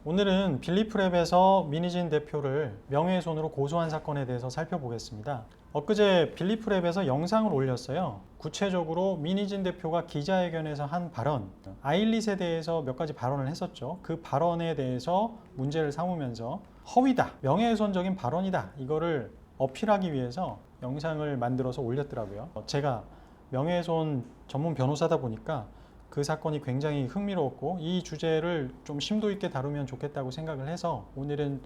오늘은 빌리프랩에서 민희진 대표를 명예훼손으로 고소한 사건에 대해서 살펴보겠습니다. 엊그제 빌리프랩에서 영상을 올렸어요. 구체적으로 민희진 대표가 기자회견에서 한 발언, 아일릿에 대해서 몇 가지 발언을 했었죠. 그 발언에 대해서 문제를 삼으면서 허위다, 명예훼손적인 발언이다, 이거를 어필하기 위해서 영상을 만들어서 올렸더라고요. 제가 명예훼손 전문 변호사다 보니까 그 사건이 굉장히 흥미로웠고 이 주제를 좀 심도 있게 다루면 좋겠다고 생각을 해서 오늘은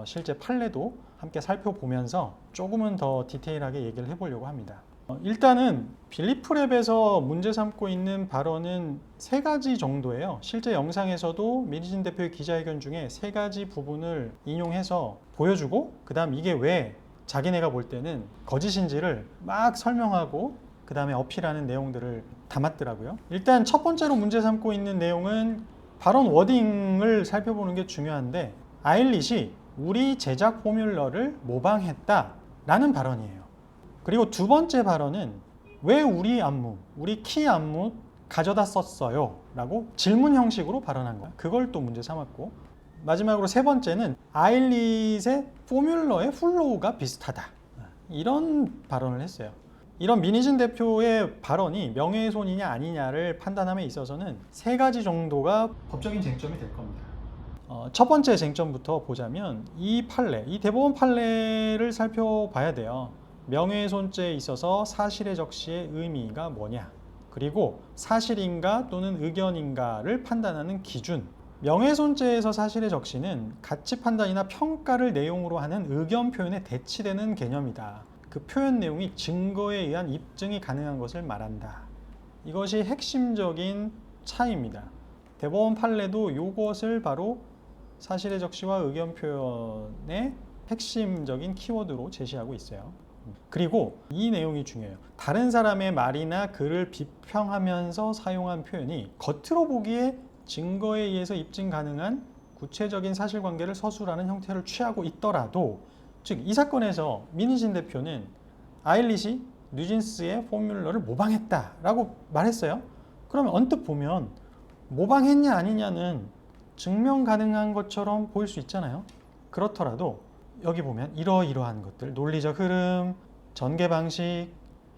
실제 판례도 함께 살펴보면서 조금은 더 디테일하게 얘기를 해보려고 합니다. 일단은 빌리프랩에서 문제 삼고 있는 발언은 세 가지 정도예요. 실제 영상에서도 민희진 대표의 기자회견 중에 세 가지 부분을 인용해서 보여주고, 그 다음 이게 왜 자기네가 볼 때는 거짓인지를 막 설명하고 그 다음에 어필하는 내용들을 담았더라고요. 일단 첫 번째로 문제 삼고 있는 내용은 발언 워딩을 살펴보는 게 중요한데, 아일릿이 우리 제작 포뮬러를 모방했다 라는 발언이에요. 그리고 두 번째 발언은 왜 우리 안무, 우리 키 안무 가져다 썼어요 라고 질문 형식으로 발언한 거야. 그걸 또 문제 삼았고, 마지막으로 세 번째는 아일릿의 포뮬러의 플로우가 비슷하다, 이런 발언을 했어요. 이런 민희진 대표의 발언이 명예훼손이냐 아니냐를 판단함에 있어서는 세 가지 정도가 법적인 쟁점이 될 겁니다. 첫 번째 쟁점부터 보자면 이 판례, 이 대법원 판례를 살펴봐야 돼요. 명예훼손죄에 있어서 사실의 적시의 의미가 뭐냐, 그리고 사실인가 또는 의견인가를 판단하는 기준. 명예훼손죄에서 사실의 적시는 가치 판단이나 평가를 내용으로 하는 의견 표현에 대치되는 개념이다. 그 표현 내용이 증거에 의한 입증이 가능한 것을 말한다. 이것이 핵심적인 차이입니다. 대법원 판례도 이것을 바로 사실의 적시와 의견 표현의 핵심적인 키워드로 제시하고 있어요. 그리고 이 내용이 중요해요. 다른 사람의 말이나 글을 비평하면서 사용한 표현이 겉으로 보기에 증거에 의해서 입증 가능한 구체적인 사실관계를 서술하는 형태를 취하고 있더라도, 즉 이 사건에서 민희진 대표는 아일릿이 뉴진스의 포뮬러를 모방했다라고 말했어요. 그러면 언뜻 보면 모방했냐 아니냐는 증명 가능한 것처럼 보일 수 있잖아요. 그렇더라도 여기 보면 이러이러한 것들, 논리적 흐름, 전개 방식,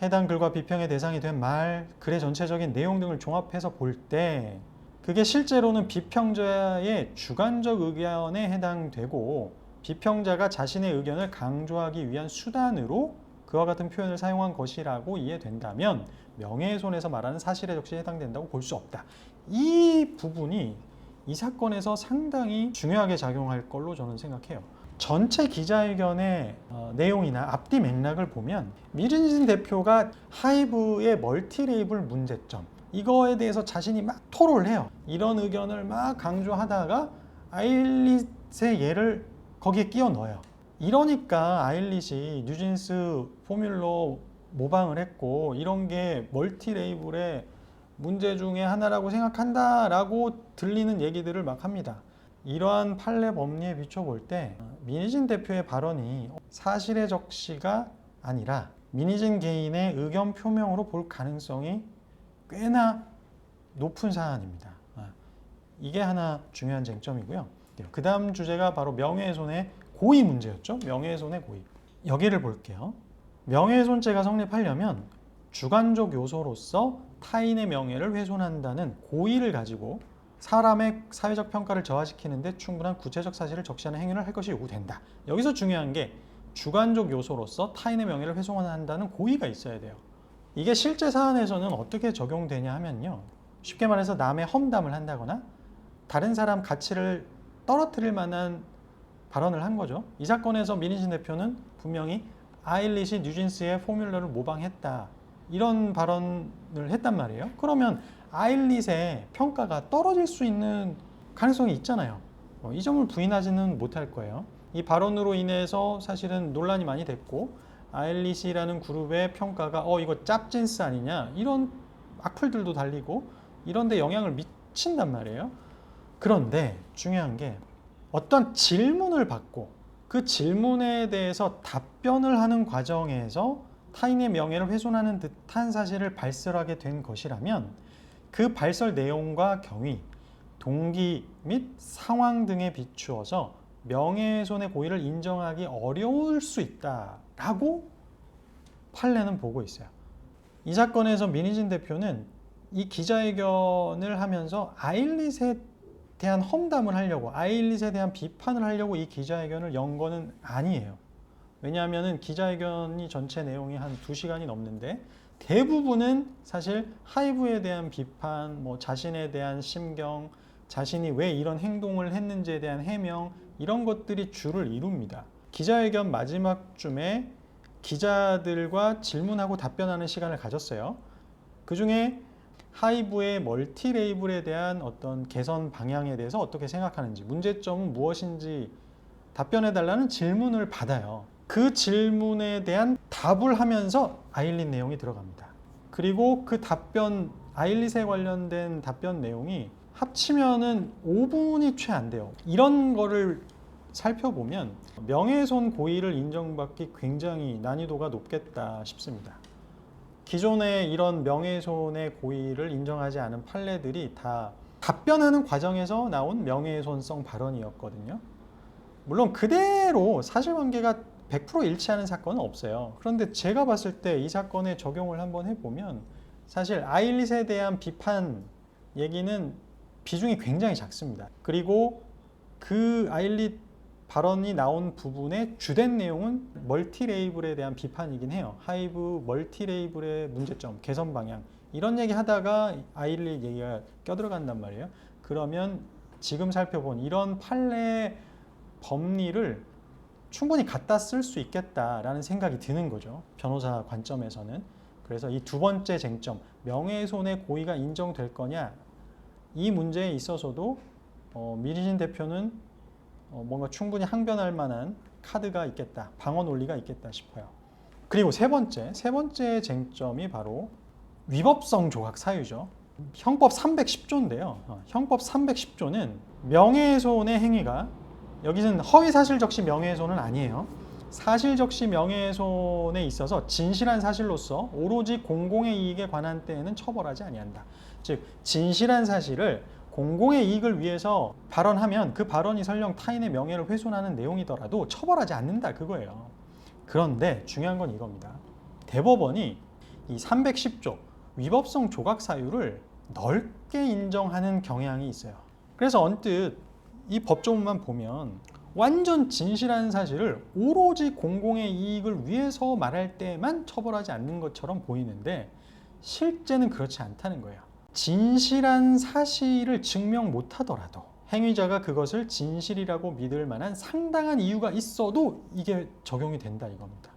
해당 글과 비평의 대상이 된 말, 글의 전체적인 내용 등을 종합해서 볼 때 그게 실제로는 비평자의 주관적 의견에 해당되고, 비평자가 자신의 의견을 강조하기 위한 수단으로 그와 같은 표현을 사용한 것이라고 이해된다면 명예훼손에서 말하는 사실의 적시에 해당된다고 볼 수 없다. 이 부분이 이 사건에서 상당히 중요하게 작용할 걸로 저는 생각해요. 전체 기자회견의 내용이나 앞뒤 맥락을 보면 민희진 대표가 하이브의 멀티레이블 문제점, 이거에 대해서 자신이 막 토로를 해요. 이런 의견을 막 강조하다가 아일릿의 예를 거기에 끼워 넣어요. 이러니까 아일릿이 뉴진스 포뮬러 모방을 했고 이런 게 멀티레이블의 문제 중에 하나라고 생각한다 라고 들리는 얘기들을 막 합니다. 이러한 판례 법리에 비춰볼 때 민희진 대표의 발언이 사실의 적시가 아니라 민희진 개인의 의견 표명으로 볼 가능성이 꽤나 높은 사안입니다. 이게 하나 중요한 쟁점이고요. 그 다음 주제가 바로 명예훼손의 고의 문제였죠. 명예훼손의 고의. 여기를 볼게요. 명예훼손죄가 성립하려면 주관적 요소로서 타인의 명예를 훼손한다는 고의를 가지고 사람의 사회적 평가를 저하시키는데 충분한 구체적 사실을 적시하는 행위를 할 것이 요구된다. 여기서 중요한 게 주관적 요소로서 타인의 명예를 훼손한다는 고의가 있어야 돼요. 이게 실제 사안에서는 어떻게 적용되냐 하면요, 쉽게 말해서 남의 험담을 한다거나 다른 사람 가치를 떨어뜨릴 만한 발언을 한 거죠. 이 사건에서 민희진 대표는 분명히 아일릿이 뉴진스의 포뮬러를 모방했다, 이런 발언을 했단 말이에요. 그러면 아일릿의 평가가 떨어질 수 있는 가능성이 있잖아요. 이 점을 부인하지는 못할 거예요. 이 발언으로 인해서 사실은 논란이 많이 됐고, 아일릿이라는 그룹의 평가가 이거 짭진스 아니냐, 이런 악플들도 달리고 이런 데 영향을 미친단 말이에요. 그런데 중요한 게 어떤 질문을 받고 그 질문에 대해서 답변을 하는 과정에서 타인의 명예를 훼손하는 듯한 사실을 발설하게 된 것이라면 그 발설 내용과 경위 동기 및 상황 등에 비추어서 명예훼손의 고의를 인정하기 어려울 수 있다라고 판례는 보고 있어요. 이 사건에서 민희진 대표는 이 기자회견을 하면서 아일릿에 대한 험담을 하려고, 아일릿에 대한 비판을 하려고 이 기자회견을 연 거는 아니에요. 왜냐하면 기자회견이 전체 내용이 한 2시간이 넘는데 대부분은 사실 하이브에 대한 비판, 뭐 자신에 대한 심경, 자신이 왜 이런 행동을 했는지에 대한 해명, 이런 것들이 주를 이룹니다. 기자회견 마지막 쯤에 기자들과 질문하고 답변하는 시간을 가졌어요. 그 중에 하이브의 멀티 레이블에 대한 어떤 개선 방향에 대해서 어떻게 생각하는지, 문제점은 무엇인지 답변해달라는 질문을 받아요. 그 질문에 대한 답을 하면서 아일릿 내용이 들어갑니다. 그리고 그 답변, 아일릿에 관련된 답변 내용이 합치면은 5분이 채 안 돼요. 이런 거를 살펴보면 명예훼손 고의를 인정받기 굉장히 난이도가 높겠다 싶습니다. 기존에 이런 명예훼손의 고의를 인정하지 않은 판례들이 다 답변하는 과정에서 나온 명예훼손성 발언이었거든요. 물론 그대로 사실관계가 100% 일치하는 사건은 없어요. 그런데 제가 봤을 때 이 사건에 적용을 한번 해보면 사실 아일릿에 대한 비판 얘기는 비중이 굉장히 작습니다. 그리고 그 아일릿 발언이 나온 부분의 주된 내용은 멀티 레이블에 대한 비판이긴 해요. 하이브 멀티 레이블의 문제점, 개선 방향, 이런 얘기 하다가 아일릿 얘기가 껴들어간단 말이에요. 그러면 지금 살펴본 이런 판례 법리를 충분히 갖다 쓸 수 있겠다라는 생각이 드는 거죠. 변호사 관점에서는. 그래서 이 두 번째 쟁점, 명예훼손의 고의가 인정될 거냐, 이 문제에 있어서도 민희진 대표는 뭔가 충분히 항변할 만한 카드가 있겠다, 방어 논리가 있겠다 싶어요. 그리고 세 번째 쟁점이 바로 위법성 조각 사유죠. 형법 310조인데요. 형법 310조는 명예훼손의 행위가, 여기는 허위사실적시 명예훼손은 아니에요. 사실적시 명예훼손에 있어서 진실한 사실로서 오로지 공공의 이익에 관한 때에는 처벌하지 아니한다. 즉 진실한 사실을 공공의 이익을 위해서 발언하면 그 발언이 설령 타인의 명예를 훼손하는 내용이더라도 처벌하지 않는다, 그거예요. 그런데 중요한 건 이겁니다. 대법원이 이 310조 위법성 조각 사유를 넓게 인정하는 경향이 있어요. 그래서 언뜻 이 법조문만 보면 완전 진실한 사실을 오로지 공공의 이익을 위해서 말할 때만 처벌하지 않는 것처럼 보이는데 실제는 그렇지 않다는 거예요. 진실한 사실을 증명 못하더라도 행위자가 그것을 진실이라고 믿을 만한 상당한 이유가 있어도 이게 적용이 된다, 이겁니다.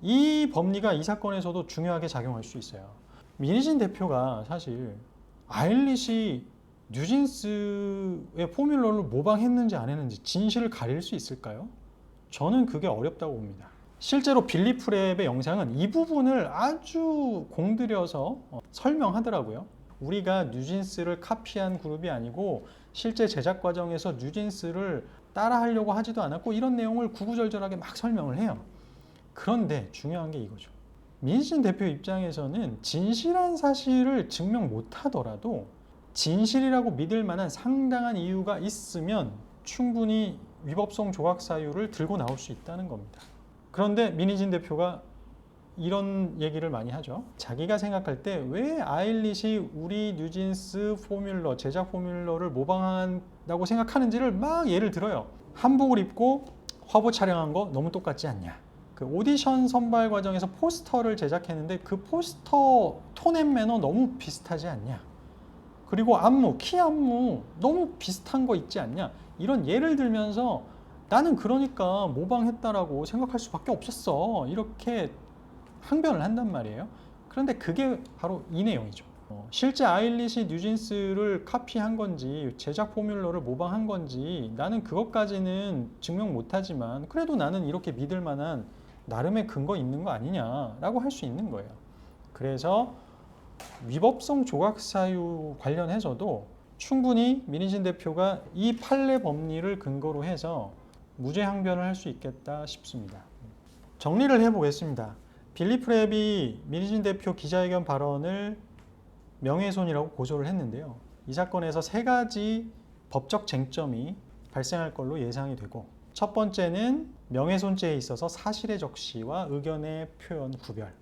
이 법리가 이 사건에서도 중요하게 작용할 수 있어요. 민희진 대표가 사실 아일릿이 뉴진스의 포뮬러를 모방했는지 안 했는지 진실을 가릴 수 있을까요? 저는 그게 어렵다고 봅니다. 실제로 빌리 프랩의 영상은 이 부분을 아주 공들여서 설명하더라고요. 우리가 뉴진스를 카피한 그룹이 아니고 실제 제작 과정에서 뉴진스를 따라하려고 하지도 않았고, 이런 내용을 구구절절하게 막 설명을 해요. 그런데 중요한 게 이거죠. 민희진 대표 입장에서는 진실한 사실을 증명 못하더라도 진실이라고 믿을 만한 상당한 이유가 있으면 충분히 위법성 조각 사유를 들고 나올 수 있다는 겁니다. 그런데 민희진 대표가 이런 얘기를 많이 하죠. 자기가 생각할 때 왜 아일릿이 우리 뉴진스 포뮬러, 제작 포뮬러를 모방한다고 생각하는지를 막 예를 들어요. 한복을 입고 화보 촬영한 거 너무 똑같지 않냐. 그 오디션 선발 과정에서 포스터를 제작했는데 그 포스터 톤 앤 매너 너무 비슷하지 않냐. 그리고 안무, 키 안무 너무 비슷한 거 있지 않냐. 이런 예를 들면서 나는 그러니까 모방했다라고 생각할 수밖에 없었어, 이렇게 항변을 한단 말이에요. 그런데 그게 바로 이 내용이죠. 실제 아일릿이 뉴진스를 카피한 건지 제작 포뮬러를 모방한 건지 나는 그것까지는 증명 못하지만 그래도 나는 이렇게 믿을 만한 나름의 근거 있는 거 아니냐라고 할 수 있는 거예요. 그래서 위법성 조각 사유 관련해서도 충분히 민희진 대표가 이 판례 법리를 근거로 해서 무죄 항변을 할 수 있겠다 싶습니다. 정리를 해보겠습니다. 빌리 프랩이 민희진 대표 기자회견 발언을 명예훼손이라고 고소를 했는데요. 이 사건에서 세 가지 법적 쟁점이 발생할 걸로 예상이 되고, 첫 번째는 명예손죄에 있어서 사실의 적시와 의견의 표현 구별.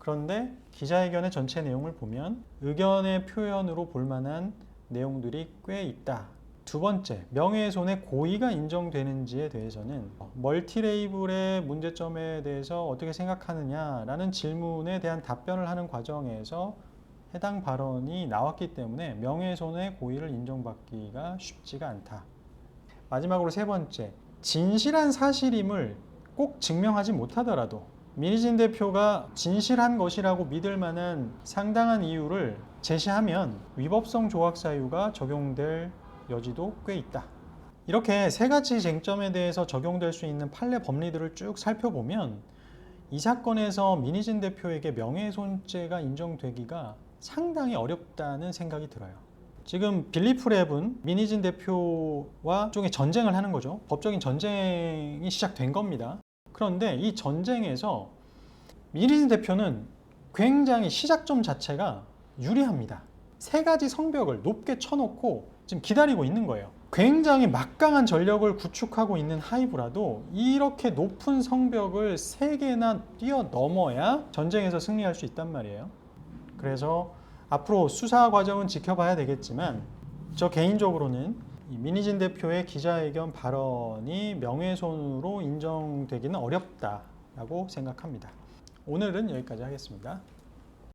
그런데 기자회견의 전체 내용을 보면 의견의 표현으로 볼 만한 내용들이 꽤 있다. 두 번째, 명예훼손의 고의가 인정되는지에 대해서는 멀티레이블의 문제점에 대해서 어떻게 생각하느냐라는 질문에 대한 답변을 하는 과정에서 해당 발언이 나왔기 때문에 명예훼손의 고의를 인정받기가 쉽지가 않다. 마지막으로 세 번째, 진실한 사실임을 꼭 증명하지 못하더라도 민희진 대표가 진실한 것이라고 믿을 만한 상당한 이유를 제시하면 위법성 조학 사유가 적용될 여지도 꽤 있다. 이렇게 세 가지 쟁점에 대해서 적용될 수 있는 판례 법리들을 쭉 살펴보면 이 사건에서 민희진 대표에게 명예훼손죄가 인정되기가 상당히 어렵다는 생각이 들어요. 지금 빌리프랩은 민희진 대표와 일종의 전쟁을 하는 거죠. 법적인 전쟁이 시작된 겁니다. 그런데 이 전쟁에서 민희진 대표는 굉장히 시작점 자체가 유리합니다. 세 가지 성벽을 높게 쳐놓고 지금 기다리고 있는 거예요. 굉장히 막강한 전력을 구축하고 있는 하이브라도 이렇게 높은 성벽을 세 개나 뛰어넘어야 전쟁에서 승리할 수 있단 말이에요. 그래서 앞으로 수사 과정은 지켜봐야 되겠지만 저 개인적으로는 이 민희진 대표의 기자회견 발언이 명예훼손으로 인정되기는 어렵다라고 생각합니다. 오늘은 여기까지 하겠습니다.